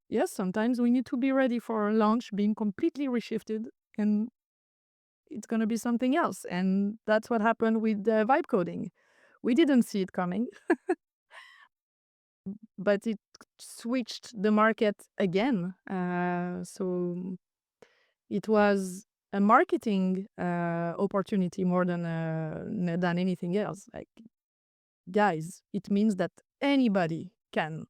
yes, sometimes we need to be ready for a launch being completely reshifted and it's going to be something else. And that's what happened with vibe coding. We didn't see it coming, but it switched the market again. So it was a marketing opportunity more than anything else. Like, guys, it means that anybody can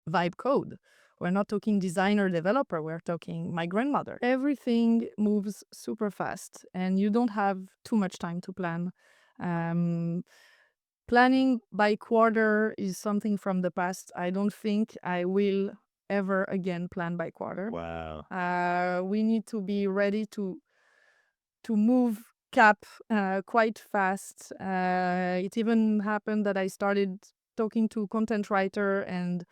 vibe code. We're not talking designer, developer, we're talking my grandmother. Everything moves super fast and you don't have too much time to plan. Um, Planning by quarter is something from the past. I don't think I will ever again plan by quarter. Wow. We need to be ready to move cap quite fast. It even happened that I started talking to content writer and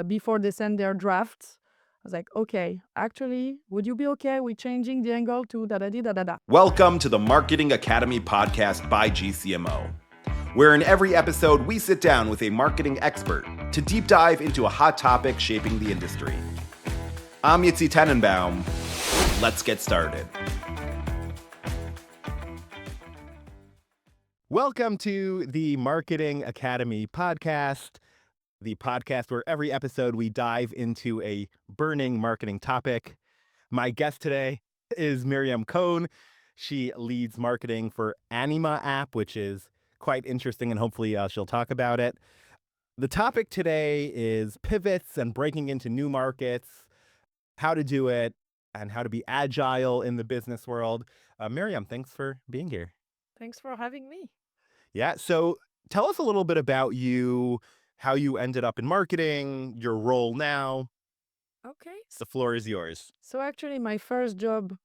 before they send their drafts, I was like, okay, actually, would you be okay with changing the angle to da-da-di-da-da-da? Welcome to the Marketing Academy Podcast by GCMO, where in every episode we sit down with a marketing expert to deep dive into a hot topic shaping the industry. I'm Yitzy Tannenbaum. Let's get started. Welcome to the Marketing Academy Podcast, the podcast where every episode we dive into a burning marketing topic. My guest today is Myriam Cohen. She leads marketing for Anima App, which is quite interesting, and hopefully she'll talk about it. The topic today is pivots and breaking into new markets, how to do it, and how to be agile in the business world. Myriam, thanks for being here. Thanks for having me. Yeah, so tell us a little bit about you, how you ended up in marketing, your role now. Okay. The floor is yours. So actually, my first job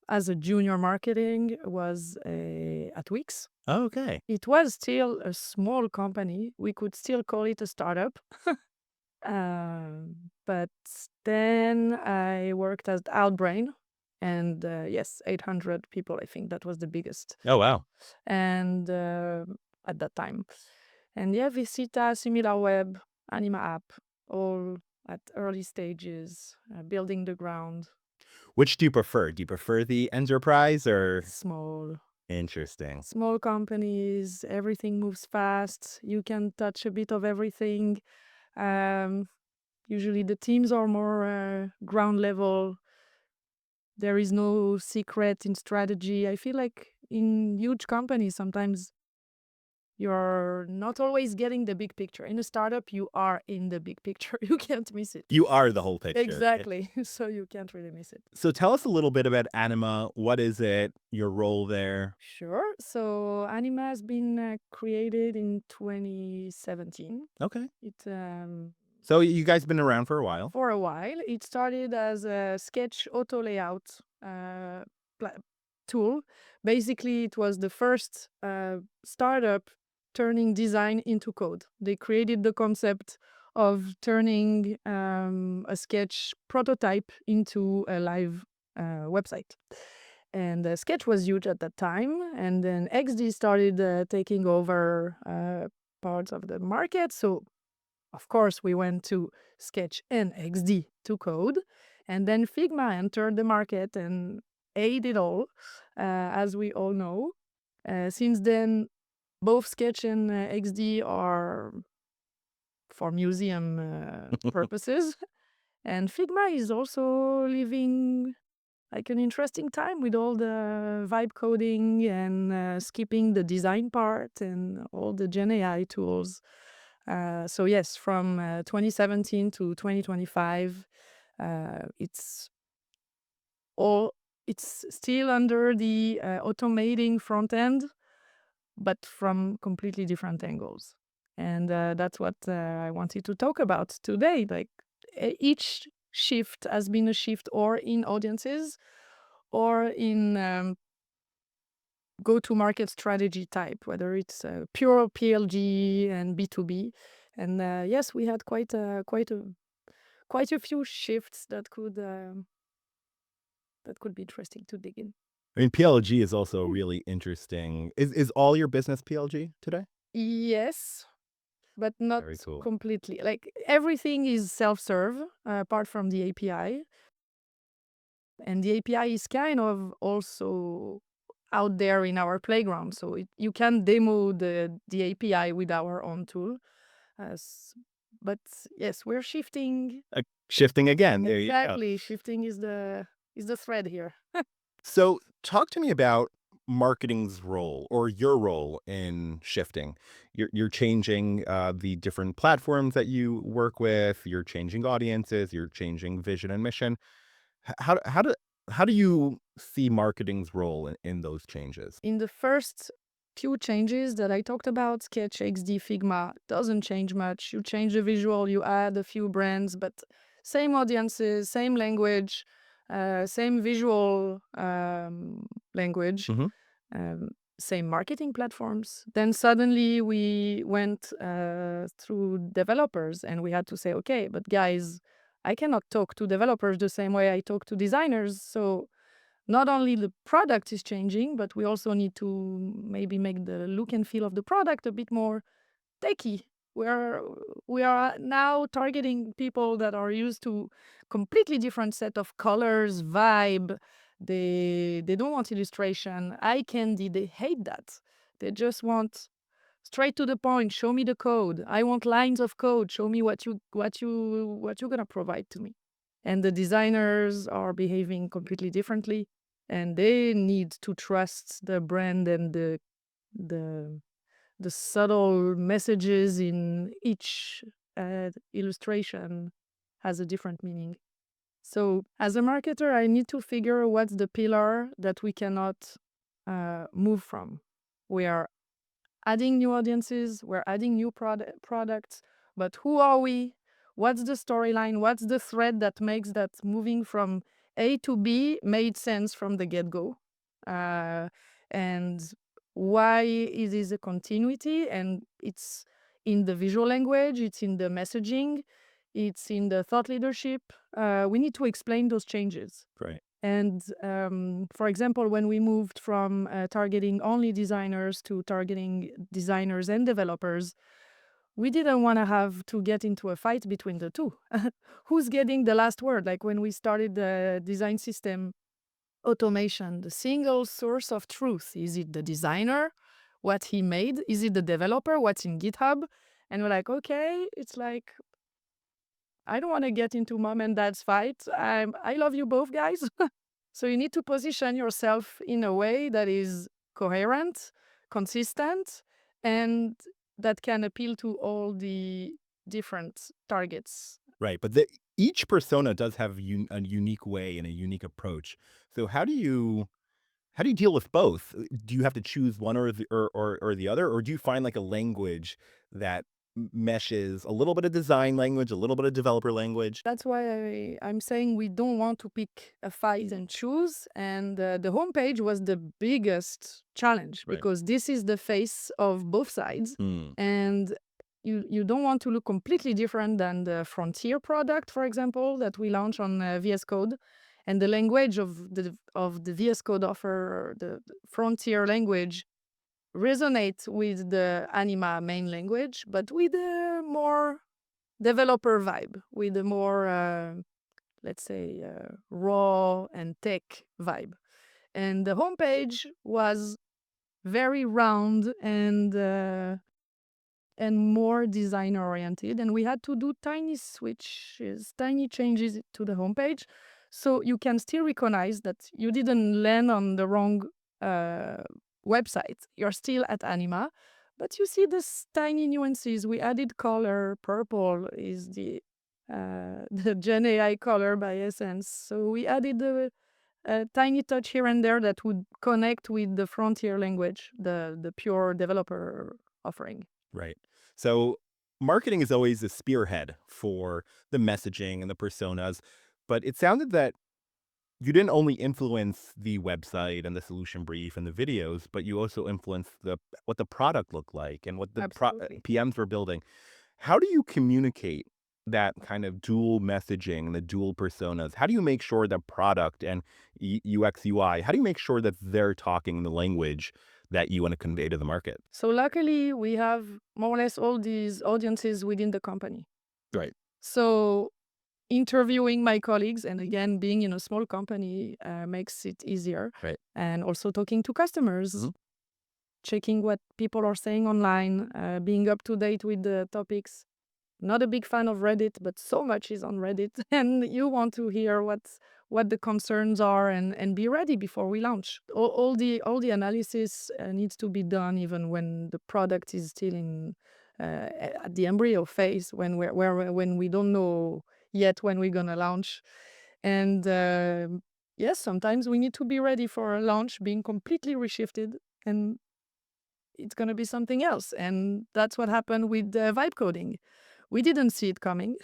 as a junior marketing was at Wix. Okay. It was still a small company. We could still call it a startup. But then I worked as Outbrain, and yes, 800 people, I think that was the biggest. Oh, wow. And at that time. And yeah, Visita, Similarweb, Anima App, all at early stages, building the ground, Which do you prefer? Do you prefer the enterprise or? small. Interesting. Small companies, everything moves fast. You can touch a bit of everything. Um, Usually the teams are more ground level. There is no secret in strategy. I feel like in huge companies, sometimes you're not always getting the big picture. In a startup, you are in the big picture. You can't miss it. You are the whole picture. Exactly. So you can't really miss it. So tell us a little bit about Anima. What is it? Your role there? Sure. So Anima has been created in 2017. Okay. It So you guys been around for a while. For a while. It started as a sketch auto layout tool. Basically, it was the first startup turning design into code. They created the concept of turning a sketch prototype into a live website. And Sketch was huge at that time. And then XD started taking over parts of the market. So of course, we went to Sketch and XD to code, and then Figma entered the market and ate it all, as we all know. Since then, both Sketch and XD are for museum purposes, and Figma is also living like an interesting time with all the vibe coding and skipping the design part and all the GenAI tools. So yes, from 2017 to 2025, it's still under the automating front end, but from completely different angles. And that's what I wanted to talk about today. Like each shift has been a shift or in audiences or in go-to-market strategy type, whether it's pure PLG and B2B. And yes, we had quite a few shifts that could be interesting to dig in. I mean, PLG is also really interesting. Is all your business PLG today? Yes, but not Very cool. completely. Like everything is self-serve, apart from the API. And the API is kind of also out there in our playground. So you can demo the API with our own tool. But yes, we're shifting. Shifting again. There you go. Exactly. Shifting is the thread here. So, talk to me about marketing's role or your role in shifting. You're changing the different platforms that you work with. You're changing audiences. You're changing vision and mission. How do you see marketing's role in those changes? In the first few changes that I talked about, Sketch, XD, Figma, doesn't change much. You change the visual, you add a few brands, but same audiences, same language, same visual language, Hmm. um, same marketing platforms. Then suddenly we went through developers and we had to say, okay, but guys, I cannot talk to developers the same way I talk to designers. So not only the product is changing, but we also need to maybe make the look and feel of the product a bit more techy. We are now targeting people that are used to completely different set of colors, vibe. They don't want illustration, eye candy. They hate that. They just want straight to the point. Show me the code. I want lines of code. Show me what you're gonna provide to me. And the designers are behaving completely differently, and they need to trust the brand and the the subtle messages in each illustration has a different meaning. So as a marketer, I need to figure what's the pillar that we cannot move from. We are adding new audiences, we're adding new products, but who are we? What's the storyline? What's the thread that makes that moving from A to B made sense from the get-go? And why it is a continuity? And it's in the visual language, it's in the messaging, it's in the thought leadership. We need to explain those changes. Right. And for example, when we moved from targeting only designers to targeting designers and developers, we didn't want to have to get into a fight between the two. Who's getting the last word? Like when we started the design system automation, the single source of truth, is it the designer, what he made? Is it the developer, what's in GitHub? And we're like, okay, it's like, I don't want to get into mom and dad's fight. I love you both, guys. So you need to position yourself in a way that is coherent, consistent, and that can appeal to all the different targets. Right. But each persona does have a unique way and a unique approach. So how do you deal with both? Do you have to choose one or the other, or do you find like a language that meshes a little bit of design language, a little bit of developer language? That's why I'm saying we don't want to pick a fight and choose. And the homepage was the biggest challenge Right. because this is the face of both sides. Mm. And you don't want to look completely different than the Frontier product, for example, that we launched on VS Code. And the language of the VS Code offer, the Frontier language, resonate with the Anima main language, but with a more developer vibe, with a more, let's say, raw and tech vibe. And the homepage was very round and more designer oriented. And we had to do tiny switches, tiny changes to the homepage. So you can still recognize that you didn't land on the wrong website. You're still at Anima, but you see this tiny nuances. We added color. Purple is the the GenAI color by essence. So we added a tiny touch here and there that would connect with the Frontier language, the pure developer offering. Right. So marketing is always a spearhead for the messaging and the personas, but it sounded that you didn't only influence the website and the solution brief and the videos, but you also influenced what the product looked like and what the Absolutely. PMs were building. How do you communicate that kind of dual messaging, the dual personas? How do you make sure that product and UX UI, how do you make sure that they're talking the language that you want to convey to the market? So luckily, we have more or less all these audiences within the company. Right. So interviewing my colleagues, and again, being in a small company makes it easier. Right. And also talking to customers, Mhm. checking what people are saying online, being up to date with the topics. Not a big fan of Reddit, but so much is on Reddit, and you want to hear what the concerns are and be ready before we launch. All the analysis needs to be done even when the product is still in at the embryo phase, when we don't know yet when we're gonna launch. And yes, sometimes we need to be ready for a launch being completely reshifted, and it's gonna be something else. And that's what happened with vibe coding. We didn't see it coming,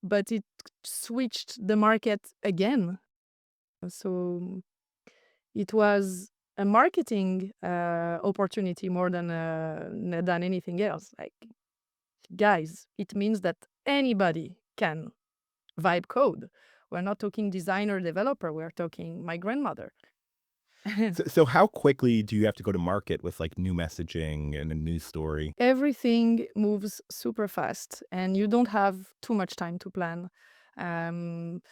but it switched the market again. So it was a marketing opportunity more than anything else. Like, guys, it means that anybody can vibe code. We're not talking designer, developer. We're talking my grandmother. So how quickly do you have to go to market with like new messaging and a news story? Everything moves super fast, and you don't have too much time to plan. Um,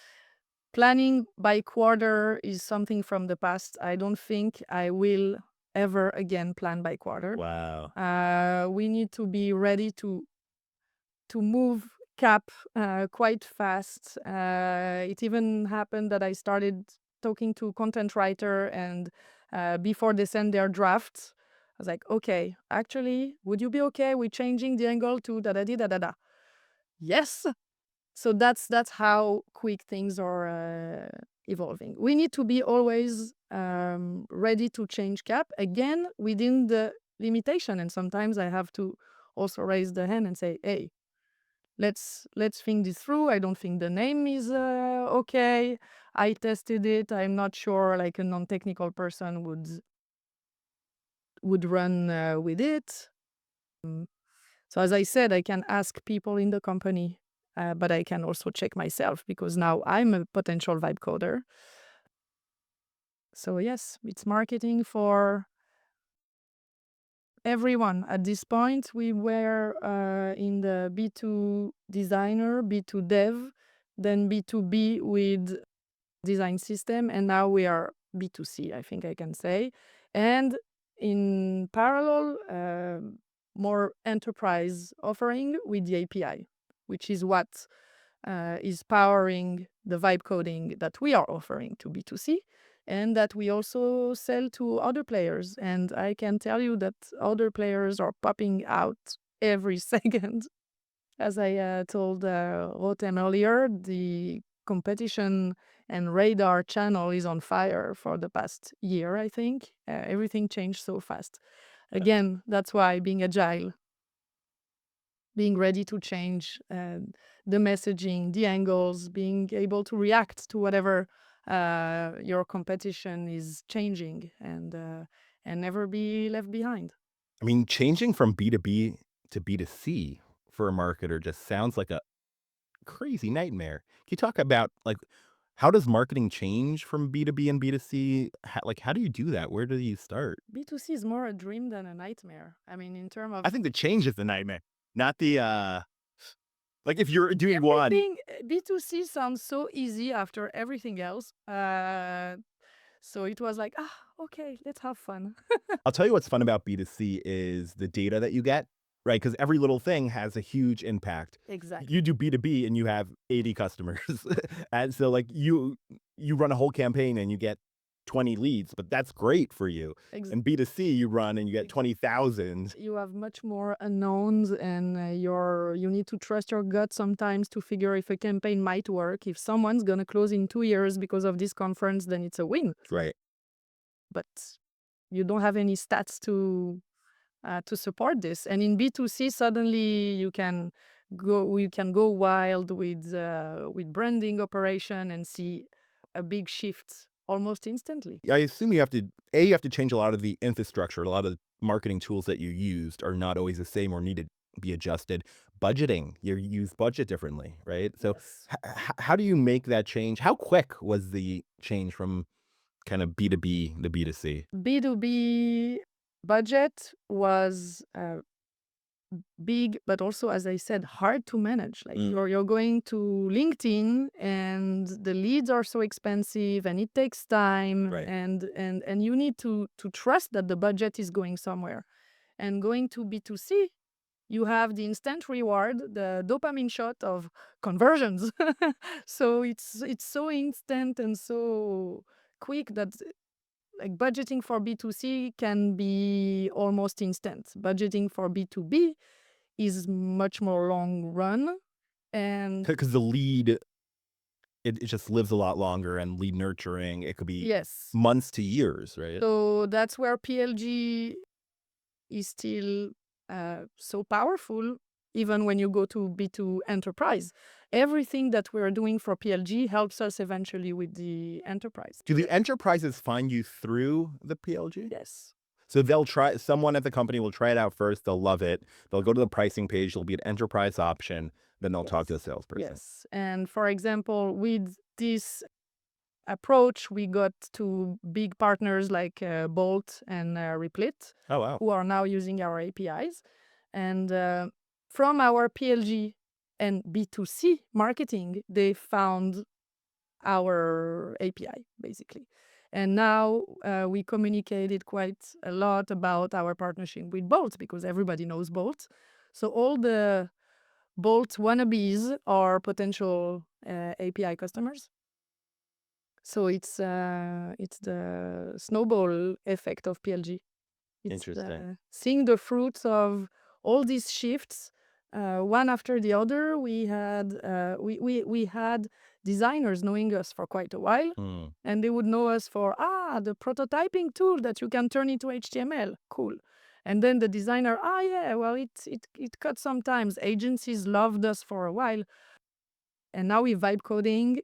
Planning by quarter is something from the past. I don't think I will ever again plan by quarter. Wow. We need to be ready to move cap quite fast. It even happened that I started talking to content writer, and before they send their drafts, I was like, okay, actually, would you be okay with changing the angle to da da da da da? Yes. So that's how quick things are evolving. We need to be always ready to change cap again within the limitation, and sometimes I have to also raise the hand and say, hey, let's think this through. I don't think the name is okay. I tested it. I'm not sure like a non-technical person would run with it. So as I said, I can ask people in the company, but I can also check myself because now I'm a potential vibe coder. So yes, it's marketing for everyone. At this point, we were in the B2 designer, B2 dev, then B2B with design system, and now we are B2C, I think I can say. And in parallel, more enterprise offering with the API, which is what is powering the vibe coding that we are offering to B2C and that we also sell to other players. And I can tell you that other players are popping out every second. As I told Rotem earlier, the competition and radar channel is on fire for the past year, I think. Everything changed so fast. Again, that's why being agile, being ready to change the messaging, the angles, being able to react to whatever your competition is changing, and never be left behind. I mean, changing from B2B to B2C for a marketer just sounds like a crazy nightmare. Can you talk about like how does marketing change from B2B and B2C? How do you do that? Where do you start? B2C is more a dream than a nightmare. I mean, in terms I of think the change is the nightmare, not the like if you're doing one. everything, B2C sounds so easy after everything else. So it was like, okay, let's have fun. I'll tell you what's fun about B2C is the data that you get, right? Because every little thing has a huge impact. Exactly. You do B2B and you have 80 customers. And so like you run a whole campaign and you get 20 leads, but that's great for you. And B2C you run and you get 20,000. You have much more unknowns, and you need to trust your gut sometimes to figure if a campaign might work. If someone's gonna close in 2 years because of this conference, then it's a win. Right. But you don't have any stats to support this. And in B2C, suddenly you can go wild with branding operation and see a big shift almost instantly. I assume you have to change a lot of the infrastructure. A lot of marketing tools that you used are not always the same or need to be adjusted. Budgeting, you use budget differently, right? So Yes. how do you make that change? How quick was the change from kind of B2B, the B2C? B2B budget was big, but also, as I said, hard to manage. Like you're going to LinkedIn and the leads are so expensive and it takes time, Right. and you need to trust that the budget is going somewhere. And going to B2C, you have the instant reward, the dopamine shot of conversions. So it's so instant and so quick that like budgeting for B2C can be almost instant. Budgeting for B2B is much more long run. And Because the lead, it just lives a lot longer, and lead nurturing, it could be yes, months to years, right? so that's where PLG is still so powerful, even when you go to B2 enterprise. Everything that we're doing for PLG helps us eventually with the enterprise. Do the enterprises find you through the PLG? Yes. So they'll try, someone at the company will try it out first. They'll love it. They'll go to the pricing page. There'll be an enterprise option. Then they'll talk to the salesperson. Yes. And for example, with this approach, we got to big partners like Bolt and Replit, Oh, wow. who are now using our APIs. And from our PLG and B2C marketing, they found our API, basically. And now we communicated quite a lot about our partnership with Bolt, because everybody knows Bolt. So all the Bolt wannabes are potential API customers. So it's the snowball effect of PLG. It's Interesting. seeing the fruits of all these shifts, one after the other. We had designers knowing us for quite a while, and they would know us for the prototyping tool that you can turn into HTML. Cool. And then the designer, yeah, well, it cut sometimes. Agencies loved us for a while, and now we vibe coding.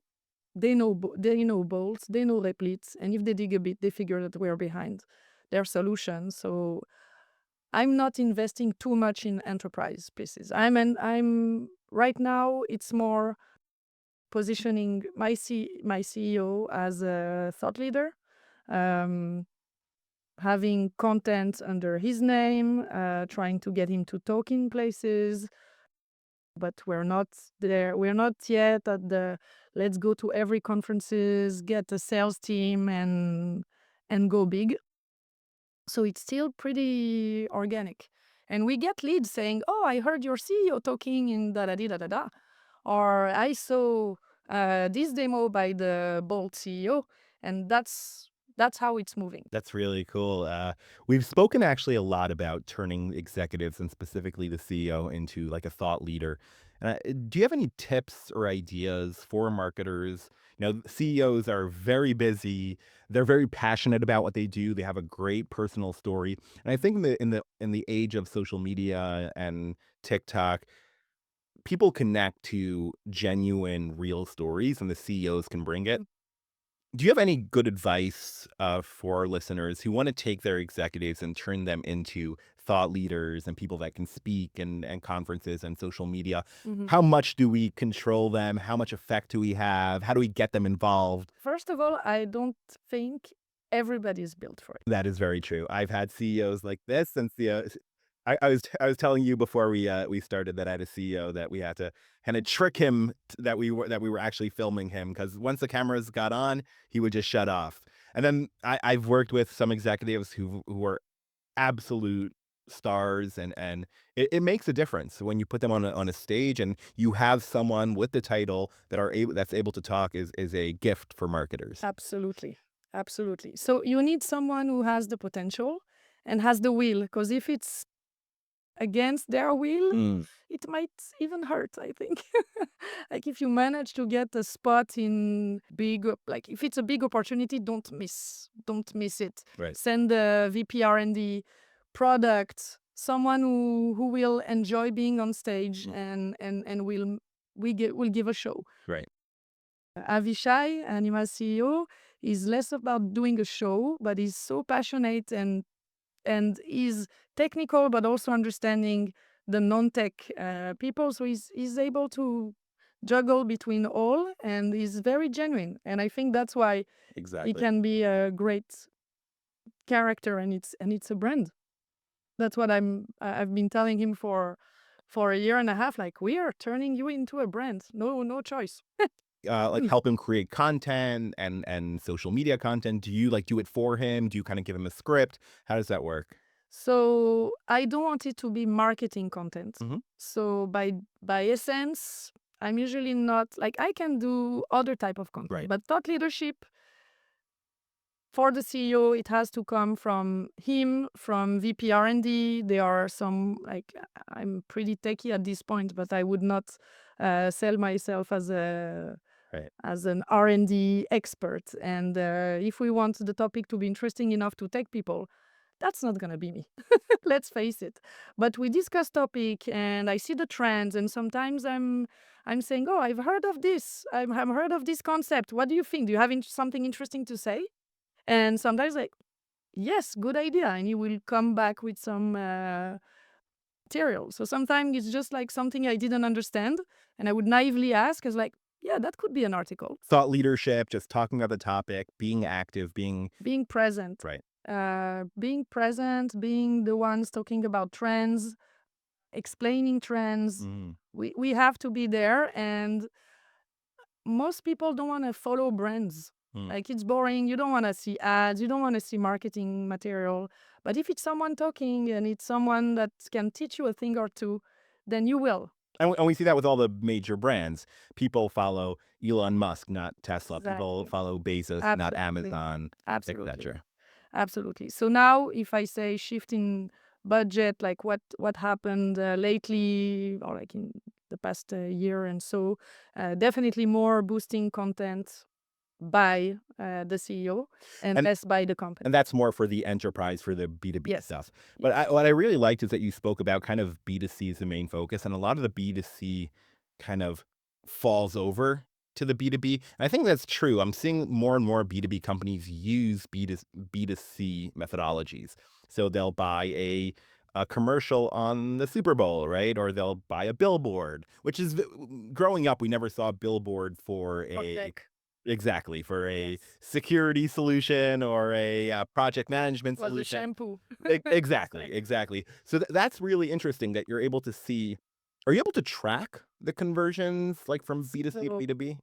They know bolts, they know replits, and if they dig a bit, they figure that we're behind their solution. So I'm not investing too much in enterprise pieces. I'm right now. It's more positioning my CEO as a thought leader, having content under his name, trying to get him to talk in places. But we're not there. We're not yet at the let's go to every conferences, get a sales team, and go big. So it's still pretty organic. And we get leads saying, "Oh, I heard your CEO talking in da da da da da," or "I saw this demo by the Bolt CEO," and that's how it's moving. That's really cool. We've spoken actually a lot about turning executives, and specifically the CEO, into like a thought leader. Do you have any tips or ideas for marketers? CEOs are very busy. They're very passionate about what they do. They have a great personal story, and I think in the age of social media and TikTok, people connect to genuine, real stories, and the CEOs can bring it. Do you have any good advice for our listeners who want to take their executives and turn them into thought leaders and people that can speak and conferences and social media? How much do we control them? How much effect do we have? How do we get them involved? First of all, I don't think everybody is built for it. That is very true. I've had CEOs like this, and CEOs. I was telling you before we started that I had a CEO that we had to kind of trick him that we were actually filming him, because once the cameras got on, he would just shut off. And then I've worked with some executives who are absolute stars, and it makes a difference when you put them on a stage and you have someone with the title that's able to talk is a gift for marketers. Absolutely. Absolutely. So you need someone who has the potential and has the will, because if it's against their will, it might even hurt, I think. Like if you manage to get a spot in like if it's a big opportunity, don't miss it. Right. Send the VP R&D, product, someone who will enjoy being on stage and will give a show. Right. Avishai, Anima CEO, is less about doing a show, but he's so passionate and is technical, but also understanding the non-tech people. So he's able to juggle between all, and is very genuine. And I think that's why it Exactly. can be a great character, and it's a brand. That's what I've been telling him for a year and a half. Like, we are turning you into a brand. No choice. Like help him create content and social media content. Do you like do it for him? Do you kind of give him a script? How does that work? So I don't want it to be marketing content. Mhm. So by essence, I'm usually not like, I can do other type of content, Right. but thought leadership for the CEO, it has to come from him, from VP R&D. There are some, like, I'm pretty techie at this point, but I would not sell myself as Right. an R&D expert. And if we want the topic to be interesting enough to tech people, that's not going to be me. Let's face it. But we discuss topic, and I see the trends, and sometimes I'm saying, oh, I've heard of this. I've heard of this concept. What do you think? Do you have something interesting to say? And sometimes, like, yes, good idea. And he will come back with some material. So sometimes it's just like something I didn't understand, and I would naively ask, as like, yeah, that could be an article. Thought leadership, just talking about the topic, being active, being Being present. right. Being present, being the ones talking about trends, explaining trends. Mhm. We have to be there, and most people don't want to follow brands. Mm. Like, it's boring. You don't want to see ads. You don't want to see marketing material. But if it's someone talking, and it's someone that can teach you a thing or two, then you will. And we see that with all the major brands. People follow Elon Musk, not Tesla. People Exactly. follow Bezos, not Absolutely. Amazon, Absolutely. etc. Absolutely. So now, if I say shift in budget, like what happened lately, or like in the past year and so, definitely more boosting content by the CEO and And less by the company. and that's more for the enterprise, for the B2B Yes. stuff. But what I really liked is that you spoke about kind of B2C as the main focus, and a lot of the B2C kind of falls over to the B2B. And I think that's true. I'm seeing more and more B2B companies use B2C methodologies. So they'll buy a commercial on the Super Bowl, right? Or they'll buy a billboard, which is growing up, we never saw a billboard for a exactly for a Yes. security solution or a project management Was the solution. shampoo. Exactly. So that's really interesting that you're able to see. Are you able to track the conversions like from B2C to So, B2B?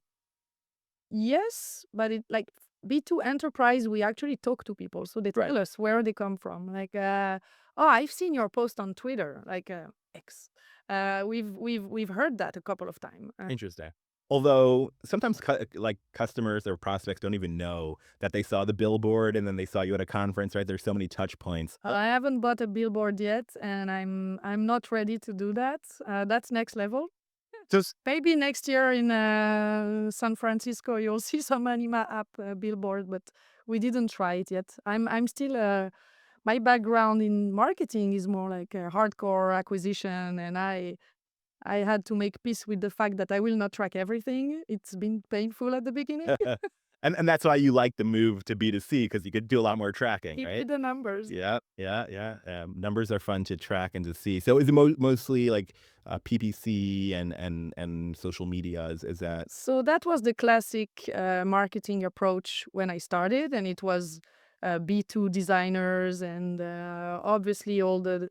yes, but it, like, B2 enterprise, we actually talk to people, so they Right. tell us where they come from. Like, oh, I've seen your post on Twitter, like X. We've heard that a couple of times. Interesting. Although sometimes like customers or prospects don't even know that they saw the billboard and then they saw you at a conference, right? There's so many touch points. I haven't bought a billboard yet, and I'm not ready to do that. That's next level. Just Maybe next year in San Francisco, you'll see some Anima App billboard, but we didn't try it yet. I'm still my background in marketing is more like a hardcore acquisition, and I had to make peace with the fact that I will not track everything. It's been painful at the beginning. and that's why you like the move to B2C because you could do a lot more tracking, Keep right? with the numbers. Yeah. Numbers are fun to track and to see. So is it mostly like PPC and social media? Is that So that was the classic marketing approach when I started, and it was B2 designers, and obviously all the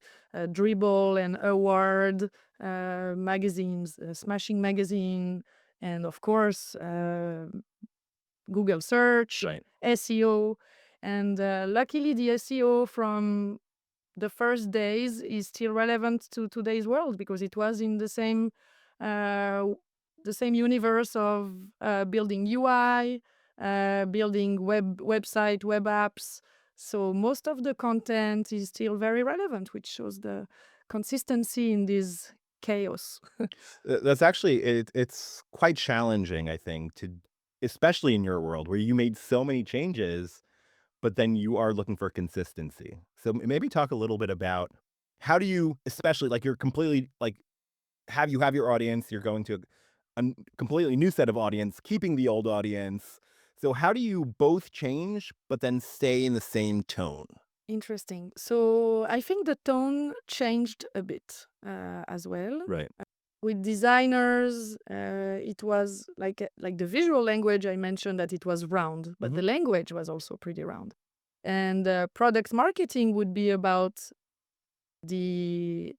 Dribble and Award magazines, Smashing Magazine, and of course Google search, right? SEO. And luckily, the SEO from the first days is still relevant to today's world, because it was in uh, the same universe of building UI, building website, web apps. So most of the content is still very relevant, which shows the consistency in this chaos. That's actually it's quite challenging, I think, to especially in your world where you made so many changes, but then you are looking for consistency. So maybe talk a little bit about how do you, especially like you're completely like you have your audience, you're going to completely new set of audience, keeping the old audience. So how do you both change, but then stay in the same tone? Interesting. So I think the tone changed a bit as well. Right. with designers, it was like the visual language. I mentioned that it was round, but the language was also pretty round. And product marketing would be about the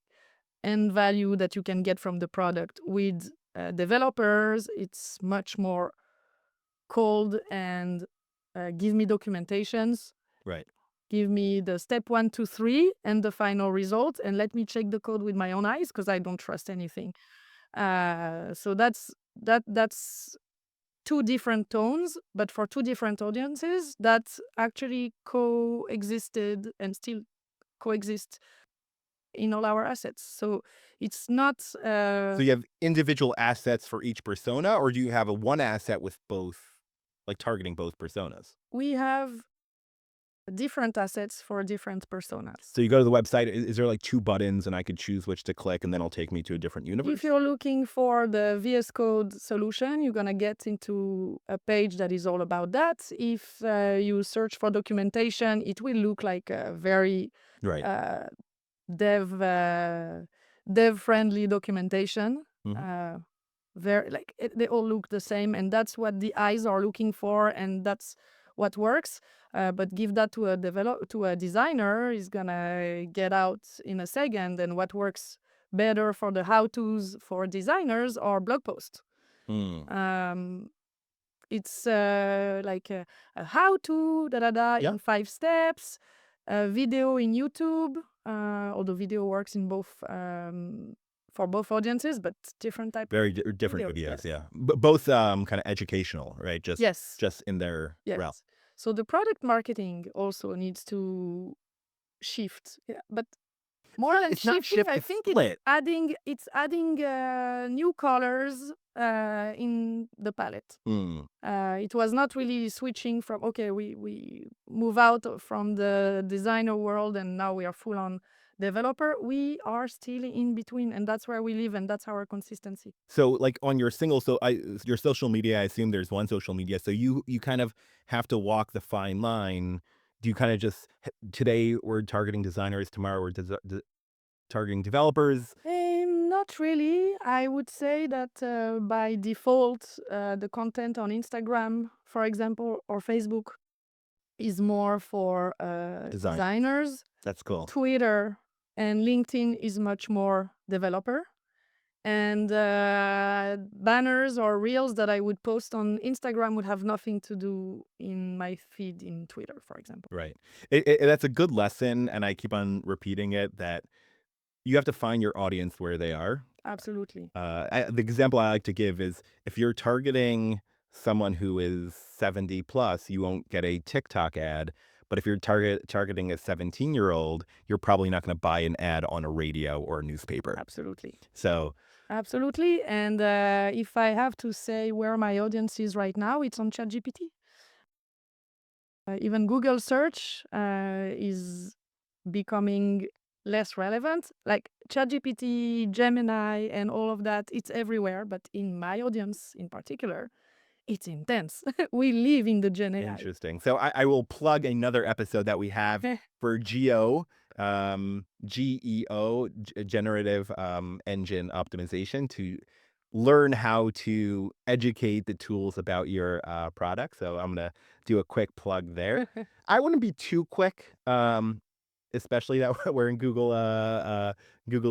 end value that you can get from the product. With developers, it's much more cold and give me documentations. Right. Give me the step 1, 2, 3 and the final result, and let me check the code with my own eyes because I don't trust anything. So that's two different tones, but for two different audiences that actually coexisted and still coexist in all our assets. So it's not. So you have individual assets for each persona, or do you have a one asset with both, like targeting both personas? We have different assets for different personas. So you go to the website, is there like two buttons and I could choose which to click and then it'll take me to a different universe? If you're looking for the VS Code solution, you're going to get into a page that is all about that. If you search for documentation, it will look like a very Right. dev-friendly documentation. Mhm. They all look the same, and that's what the eyes are looking for, and that's what works. But give that to a designer, is gonna get out in a second. And what works better for the how-tos for designers are blog posts. It's like a how-to Yeah. in 5 steps, a video in YouTube. Although video works in both for both audiences, but different type. Very different Videos, videos, yes. yeah. But both kind of educational, right? Yes. Just in their Yes. realm. So the product marketing also needs to shift. Yeah, but more than It's not shifting, shift, I it's think split. it's adding new colors in the palette. It was not really switching from, okay, we move out from the designer world and now we are full on developer. We are still in between, and that's where we live, and that's our consistency. So like on your your social media, I assume there's one social media. So you kind of have to walk the fine line. Do you kind of just, today we're targeting designers, tomorrow we're targeting developers? Not really. I would say that by default, the content on Instagram, for example, or Facebook is more for designers. That's cool. Twitter and LinkedIn is much more developer. And banners or reels that I would post on Instagram would have nothing to do in my feed in Twitter, for example. Right. That's a good lesson, and I keep on repeating it, that you have to find your audience where they are. Absolutely. The example I like to give is, if you're targeting someone who is 70 plus, you won't get a TikTok ad. But if you're targeting a 17-year-old, you're probably not going to buy an ad on a radio or a newspaper. Absolutely. So Absolutely. And if I have to say where my audience is right now, it's on ChatGPT. Even Google search is becoming less relevant. Like ChatGPT, Gemini, and all of that, it's everywhere. But in my audience in particular, it's intense. We live in the GenAI. interesting. So I will plug another episode that we have for GEO, generative engine optimization, to learn how to educate the tools about your product. So I'm going to do a quick plug there. I wouldn't be too quick, especially that we're in Google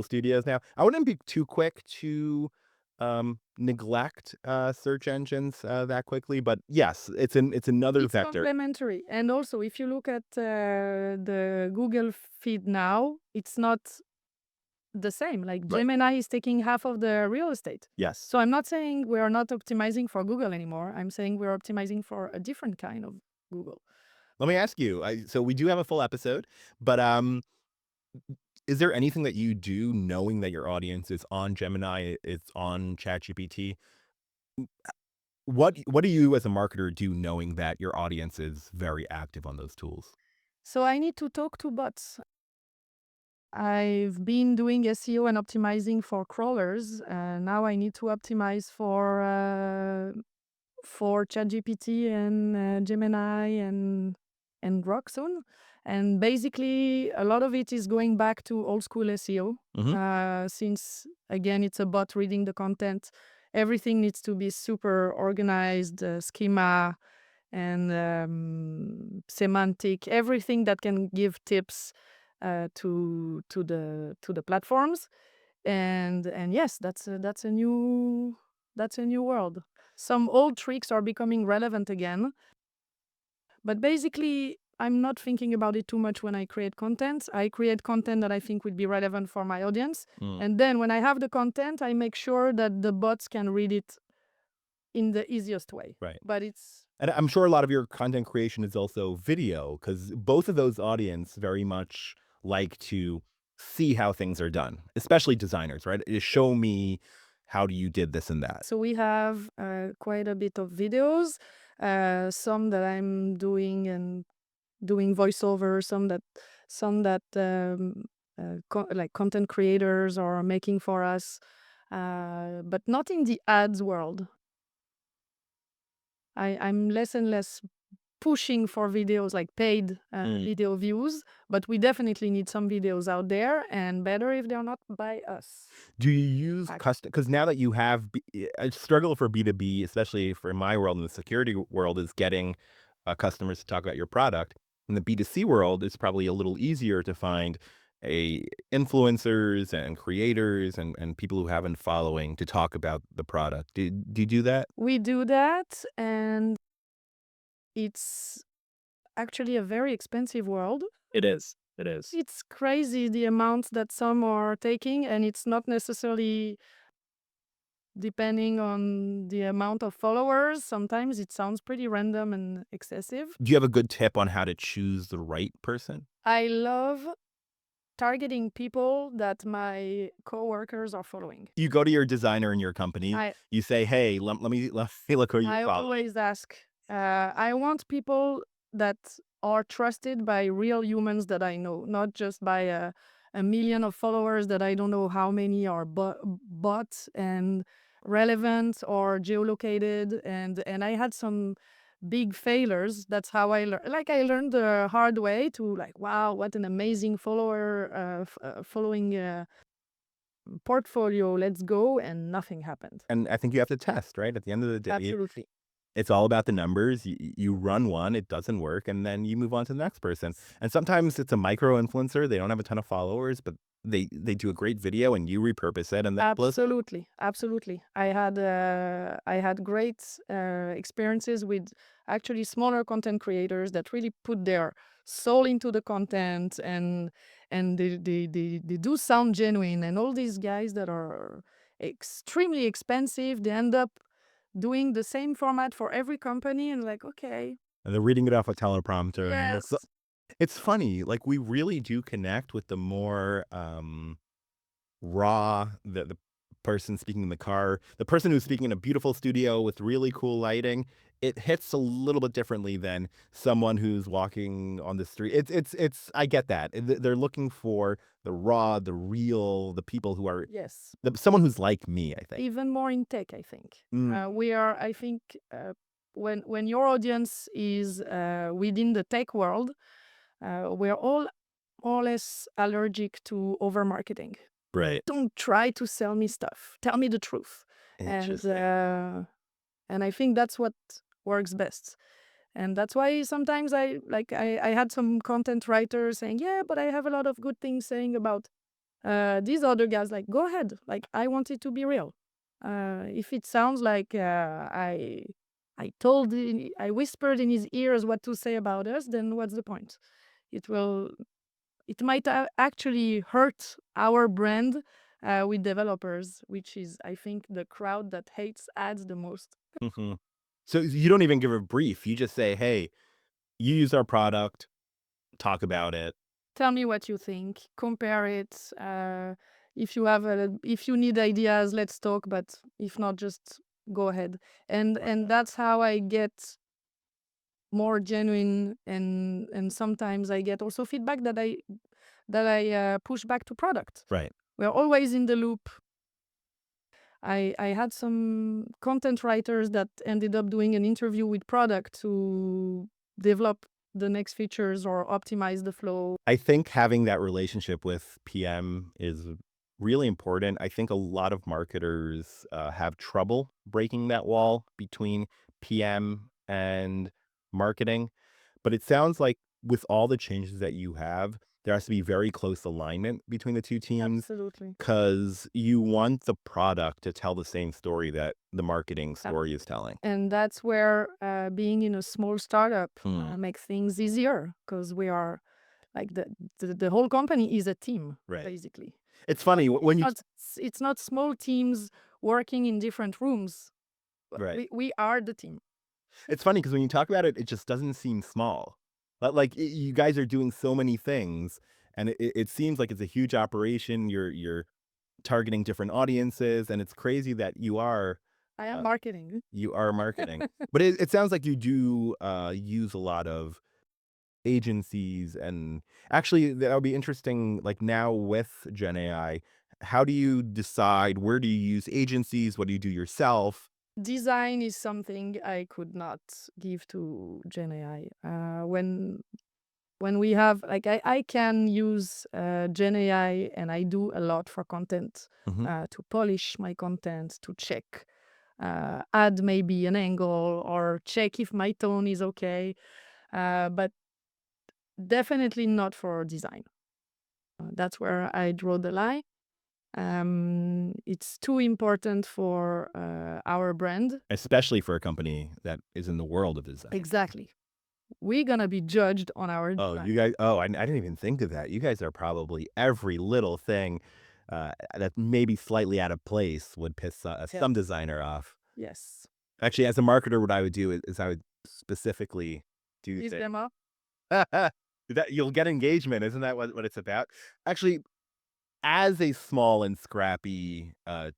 Studios now. I wouldn't be too quick to neglect search engines that quickly, but yes, it's another It's vector. complementary. And also, if you look at the Google feed now, it's not the same. Like Right. Gemini is taking half of the real estate. Yes. So I'm not saying we are not optimizing for Google anymore. I'm saying we're optimizing for a different kind of Google. Let me ask you. So we do have a full episode, but is there anything that you do knowing that your audience is on Gemini, it's on ChatGPT? What do you as a marketer do knowing that your audience is very active on those tools? So I need to talk to bots. I've been doing SEO and optimizing for crawlers. Now I need to optimize for ChatGPT and Gemini and and rock soon. And basically, a lot of it is going back to old school SEO. Since, again, it's a bot reading the content, everything needs to be super organized, schema and semantic, everything that can give tips to the platforms. And yes, that's a new world. Some old tricks are becoming relevant again, but basically I'm not thinking about it too much when I create content. I create content that I think would be relevant for my audience. And then when I have the content, I make sure that the bots can read it in the easiest way. Right. But it's... And I'm sure a lot of your content creation is also video, because both of those audience very much like to see how things are done, especially designers, right? Show me how you did this and that. So we have quite a bit of videos, some that I'm doing and doing voiceover, some that like content creators are making for us, but not in the ads world. I'm less and less pushing for videos, like paid video views, but we definitely need some videos out there, and better if they're not by us. Do you use custom? Because now that you have a struggle for B2B, especially for my world in the security world, is getting customers to talk about your product. In the B2C world, it's probably a little easier to find influencers and creators and people who have a following to talk about the product. Do you do that? We do that, and it's actually a very expensive world. It is. It is. It's crazy the amount that some are taking, and it's not necessarily depending on the amount of followers. Sometimes it sounds pretty random and excessive. Do you have a good tip on how to choose the right person? I love targeting people that my coworkers are following. You go to your designer in your company, you say, hey, let me look who you follow. I always ask, I want people that are trusted by real humans that I know, not just by a million of followers that I don't know how many are bots and relevant or geolocated. And I had some big failures. That's how I learned. Like, I learned the hard way to, like, wow, what an amazing following portfolio. Let's go. And nothing happened. And I think you have to test, right? At the end of the day, Absolutely. it's all about the numbers. You run one, it doesn't work, and then you move on to the next person. And sometimes it's a micro influencer. They don't have a ton of followers, but they do a great video and you repurpose it, and that blows. Absolutely. I had great experiences with actually smaller content creators that really put their soul into the content, and they do sound genuine. And all these guys that are extremely expensive, they end up doing the same format for every company, and like, okay. And they're reading it off a teleprompter. Yes. And it's funny, like, we really do connect with the more raw, the person speaking in the car, the person who's speaking in a beautiful studio with really cool lighting. It hits a little bit differently than someone who's walking on the street. It's I get that. They're looking for the raw, the real, the people who are Yes. someone who's like me, I think. Even more in tech, I think. We are, I think, when your audience is within the tech world, we're all more or less allergic to over marketing. Right. Don't try to sell me stuff. Tell me the truth. And I think that's what works best. And that's why sometimes I had some content writers saying, yeah, but I have a lot of good things saying about these other guys. Like, go ahead. Like, I want it to be real. If it sounds like I whispered in his ears what to say about us, then what's the point? It might actually hurt our brand with developers, which is, I think, the crowd that hates ads the most. So you don't even give a brief. You just say, hey, you use our product, talk about it. Tell me what you think. Compare it. If you need ideas, let's talk. But if not, just go ahead. And that's how I get more genuine, and sometimes I get also feedback that I push back to product. Right. We're always in the loop. I had some content writers that ended up doing an interview with product to develop the next features or optimize the flow. I think having that relationship with PM is really important. I think a lot of marketers have trouble breaking that wall between PM and marketing. But it sounds like with all the changes that you have, there has to be very close alignment between the two teams Absolutely. because you want the product to tell the same story that the marketing Yep. story is telling. And that's where being in a small startup Hmm. makes things easier, because we are like the whole company is a team, Right. basically. It's funny when you It's not small teams working in different rooms. right. We are the team. It's funny because when you talk about it, it just doesn't seem small. Like you guys are doing so many things, and it seems like it's a huge operation. You're targeting different audiences, and it's crazy that I am uh, marketing. you are marketing. But it sounds like you do use a lot of agencies, and actually that would be interesting. Like now with Gen AI, how do you decide where do you use agencies? What do you do yourself? Design is something I could not give to GenAI. When we have like I can use GenAI, and I do a lot for content, Mhm. to polish my content, to check, add maybe an angle, or check if my tone is okay, but definitely not for design. That's where I draw the line. It's too important for our brand. Especially for a company that is in the world of design. Exactly. We're gonna be judged on our Oh, design. you guys I didn't even think of that. You guys are probably every little thing, that maybe slightly out of place would piss, Yes. some designer off. Yes. Actually, as a marketer, what I would do is I would specifically do Leave things them up. that you'll get engagement, isn't that what it's about? Actually, as a small and scrappy,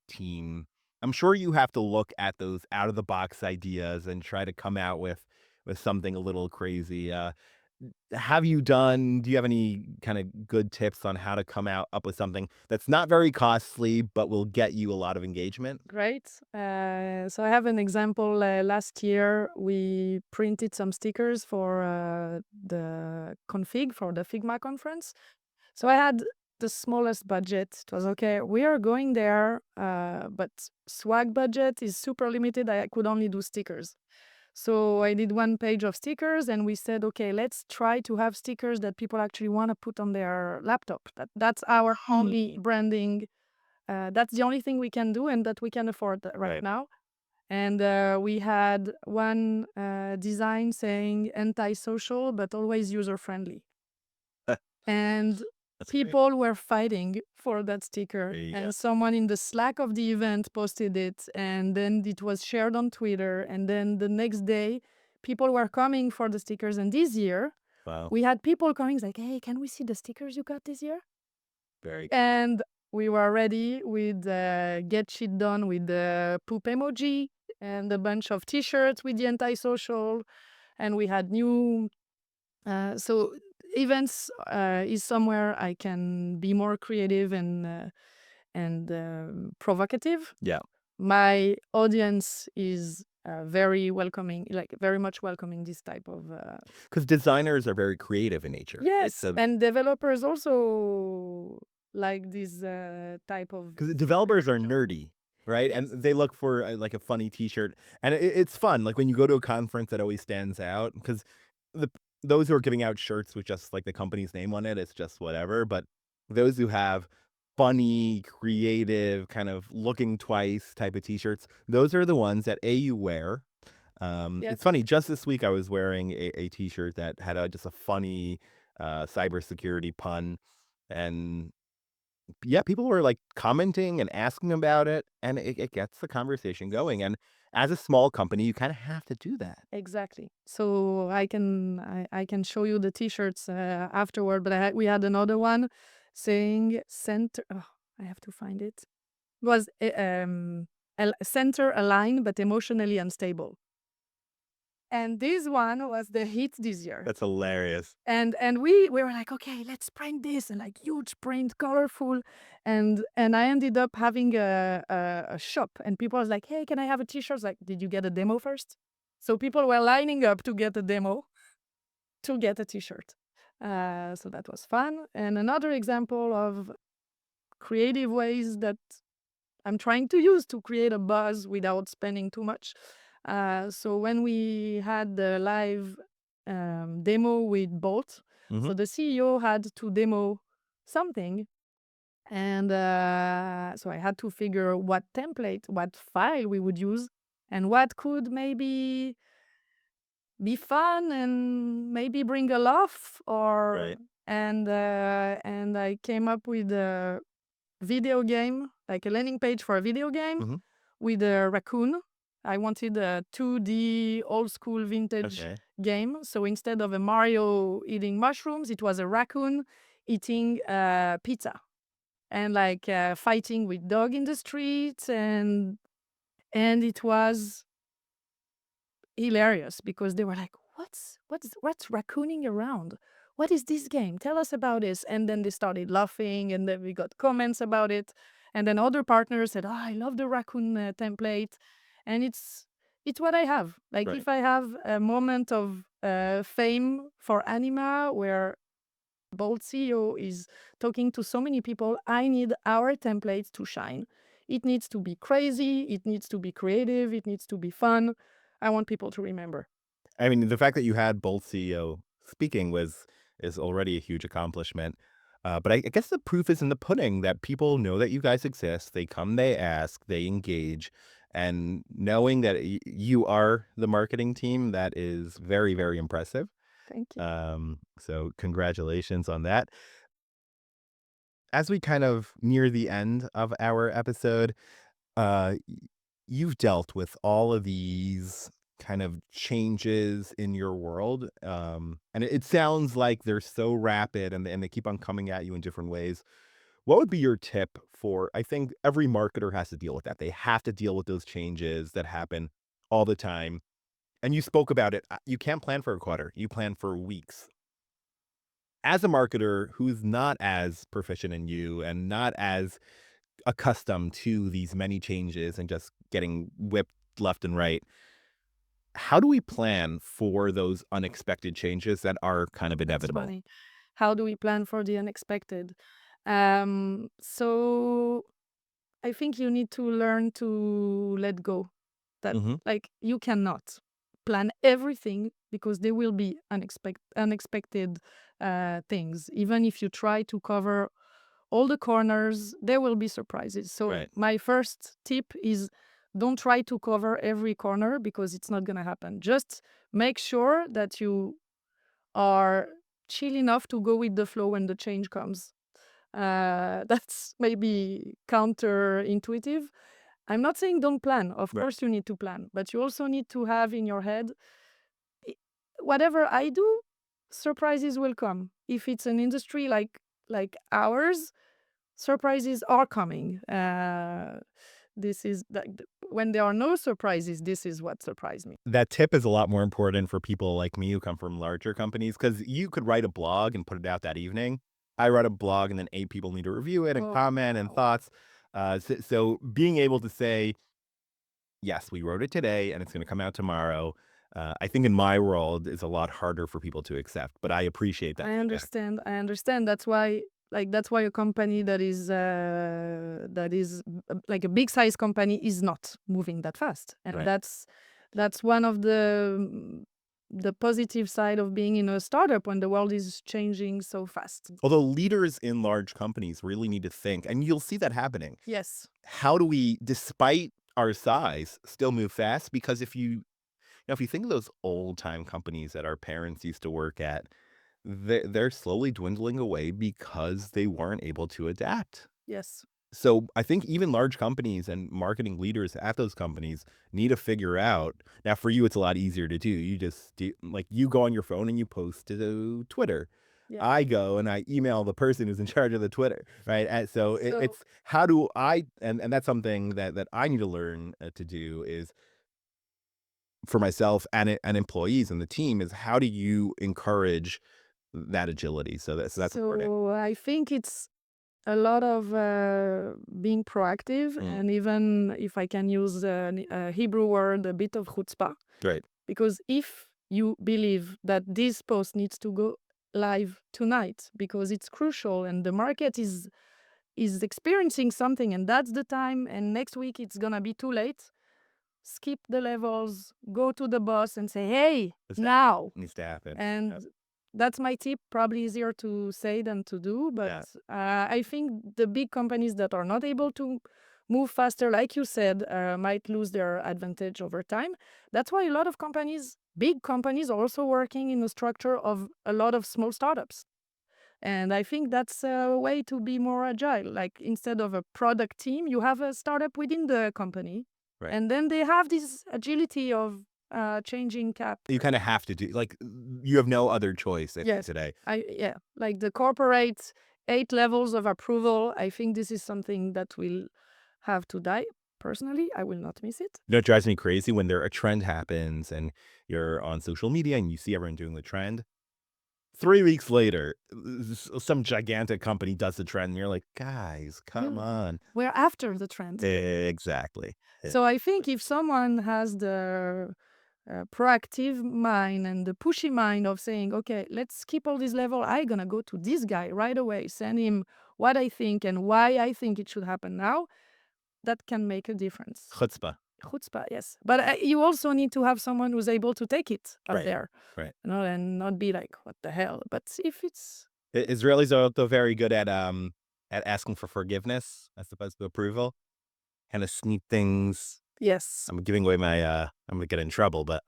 team, I'm sure you have to look at those out of the box ideas and try to come out with something a little crazy. Do you have any kind of good tips on how to come out up with something that's not very costly, but will get you a lot of engagement? Great. So I have an example. Last year, we printed some stickers for the config for the Figma conference. So I had the smallest budget. It was okay. We are going there, but swag budget is super limited. I could only do stickers. So I did one page of stickers, and we said, okay, let's try to have stickers that people actually want to put on their laptop. That's our only branding. That's the only thing we can do and that we can afford right Right. now. And we had one design saying anti-social, but always user-friendly. And That's great. people were fighting for that sticker. There you And go. someone in the Slack of the event posted it. And then it was shared on Twitter. And then the next day, people were coming for the stickers. And this year, Wow. we had people coming like, hey, can we see the stickers you got this year? Very And we were ready with Get Shit Done with the poop emoji and a bunch of t-shirts with the anti-social. And we had new... so events is somewhere I can be more creative and provocative. Yeah. My audience is very welcoming, like very much welcoming this type of... Because designers are very creative in nature. Yes, So and developers also like this type of... because developers are nerdy, right? And Yes. they look for like a funny T-shirt, and it's fun. Like when you go to a conference, that always stands out because the those who are giving out shirts with just like the company's name on it, it's just whatever. But those who have funny, creative, kind of looking twice type of T-shirts, those are the ones that you wear. Yes. It's funny. Just this week, I was wearing a T-shirt that had just a funny cybersecurity pun, and yeah, people were like commenting and asking about it, and it gets the conversation going. And as a small company, you kind of have to do that. Exactly. So I can show you the t-shirts afterward, but we had another one saying center... oh, I have to find it. It was center aligned but emotionally unstable. And this one was the hit this year. That's hilarious. And we were like, okay, let's print this, and like huge print, colorful. And I ended up having a shop, and people was like, hey, can I have a t-shirt? Like, did you get a demo first? So people were lining up to get a demo to get a t-shirt. So that was fun. And another example of creative ways that I'm trying to use to create a buzz without spending too much. So when we had the live demo with Bolt, so the CEO had to demo something. And so I had to figure what template, what file we would use, and what could maybe be fun and maybe bring a laugh. Right. And I came up with a video game, like a landing page for a video game with a raccoon. I wanted a 2D old school vintage Okay. game. So instead of a Mario eating mushrooms, it was a raccoon eating pizza and like fighting with dog in the streets. And it was hilarious because they were like, what's raccooning around? What is this game? Tell us about this. And then they started laughing, and then we got comments about it. And then other partners said, I love the raccoon template. And it's what I have. Like Right. if I have a moment of fame for Anima where Bold CEO is talking to so many people, I need our template to shine. It needs to be crazy, it needs to be creative, it needs to be fun. I want people to remember. I mean, the fact that you had both CEO speaking is already a huge accomplishment. But I guess the proof is in the pudding that people know that you guys exist. They come, they ask, they engage, and knowing that you are the marketing team, that is very, very impressive. Thank you. So congratulations on that. As we kind of near the end of our episode, you've dealt with all of these kind of changes in your world. And it sounds like they're so rapid and they keep on coming at you in different ways. What would be your tip for, I think every marketer has to deal with that. They have to deal with those changes that happen all the time. And you spoke about it. You can't plan for a quarter. You plan for weeks. As a marketer who's not as proficient in you and not as accustomed to these many changes and just getting whipped left and right, how do we plan for those unexpected changes that are kind of That's inevitable? funny. How do we plan for the unexpected? So I think you need to learn to let go. That like you cannot plan everything because there will be unexpected things. Even if you try to cover all the corners, there will be surprises. So Right. my first tip is don't try to cover every corner because it's not going to happen. Just make sure that you are chill enough to go with the flow when the change comes. That's maybe counterintuitive. I'm not saying don't plan. Of Right. course, you need to plan, but you also need to have in your head, i- whatever I do, surprises will come. If it's an industry like ours, surprises are coming. This is when there are no surprises. This is what surprised me. That tip is a lot more important for people like me who come from larger companies because you could write a blog and put it out that evening. I write a blog and then 8 people need to review it and Oh, comment and wow. thoughts. So being able to say, yes, we wrote it today and it's going to come out tomorrow, I think in my world is a lot harder for people to accept. But I appreciate that. I understand. I understand. That's why a company that is like a big size company is not moving that fast, and Right. that's one of the positive side of being in a startup when the world is changing so fast. Although leaders in large companies really need to think, and you'll see that happening. Yes. How do we, despite our size, still move fast? Because if you think of those old time companies that our parents used to work at, they're slowly dwindling away because they weren't able to adapt. Yes. So I think even large companies and marketing leaders at those companies need to figure out. Now, for you, it's a lot easier to do. You just do, like you go on your phone and you post to Twitter. Yeah. I go and I email the person who's in charge of the Twitter, right? And so So- it's how do I, and that's something that I need to learn to do is for myself and employees and the team is how do you encourage that agility? So that's important. So I think it's a lot of being proactive, and even if I can use a Hebrew word, a bit of chutzpah. Right. Because if you believe that this post needs to go live tonight because it's crucial and the market is experiencing something and that's the time, and next week it's gonna be too late, skip the levels, go to the boss and say, hey, That now. needs to happen. And Yep. that's my tip. Probably easier to say than to do, but I think the big companies that are not able to move faster, like you said, might lose their advantage over time. That's why a lot of companies, big companies, are also working in the structure of a lot of small startups. And I think that's a way to be more agile. Like instead of a product team, you have a startup within the company. Right. And then they have this agility of changing cap. You kind of have to do, like, you have no other choice Yes. today. Like the corporate 8 levels of approval, I think this is something that will have to die. Personally, I will not miss it. You know, it drives me crazy when a trend happens and you're on social media and you see everyone doing the trend. 3 weeks later, some gigantic company does the trend and you're like, guys, come on. We're after the trend. Exactly. So I think if someone has the proactive mind and the pushy mind of saying, okay, let's skip all this level, I'm gonna go to this guy right away, send him what I think and why I think it should happen now, that can make a difference. Chutzpah. Chutzpah, yes. But you also need to have someone who's able to take it up there. Right. And not be like, what the hell? But if it's... Israelis are also very good at asking for forgiveness as opposed to approval. Kind of sneak things. Yes. I'm giving away my I'm gonna get in trouble, but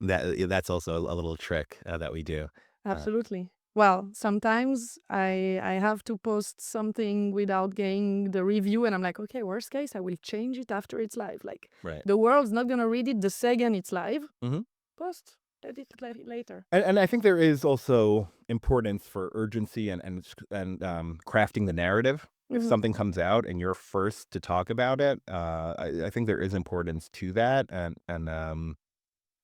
that's also a little trick that we do. Absolutely. Well, sometimes I have to post something without getting the review, and I'm like, okay, worst case, I will change it after it's live. Like, Right. the world's not gonna read it the second it's live. Mhm. Post, edit it later. And I think there is also importance for urgency and crafting the narrative. If something comes out and you're first to talk about it, I think there is importance to that, and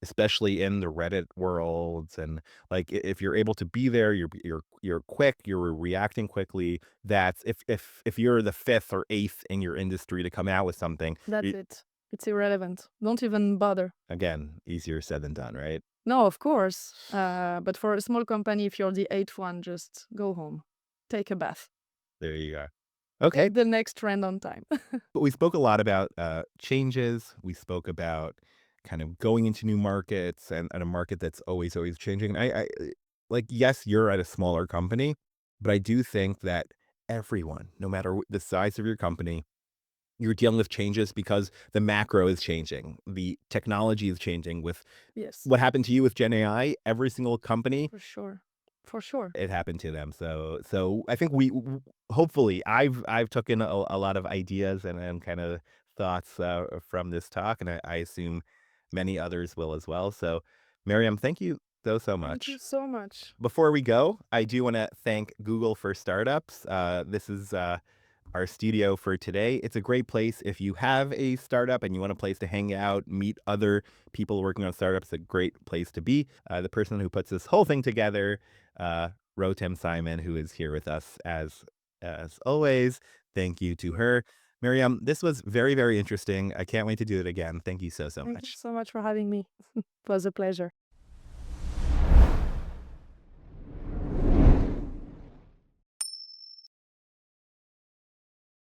especially in the Reddit worlds, and like if you're able to be there, you're quick, you're reacting quickly. That's if you're the fifth or eighth in your industry to come out with something, That's it. It's irrelevant. Don't even bother. again, easier said than done, right? No, of course. But for a small company, if you're the eighth one, just go home, take a bath. There you go. Okay. The next trend on time. But we spoke a lot about changes. We spoke about kind of going into new markets and a market that's always changing. I like, yes, you're at a smaller company, but I do think that everyone, no matter the size of your company, you're dealing with changes because the macro is changing. The technology is changing with Yes, what happened to you with Gen AI. Every single company, for sure. For sure. it happened to them. So I think hopefully I've taken a lot of ideas and kind of thoughts from this talk, and I assume many others will as well. So, Myriam, thank you so Thank you much. so much. Before we go, I do want to thank Google for Startups. This is our studio for today. It's a great place if you have a startup and you want a place to hang out, meet other people working on startups. A great place to be. The person who puts this whole thing together, Rotem Simon, who is here with us as always. Thank you to her. Myriam, this was very, very interesting. I can't wait to do it again. Thank you so Thank you much. so much for having me. It was a pleasure.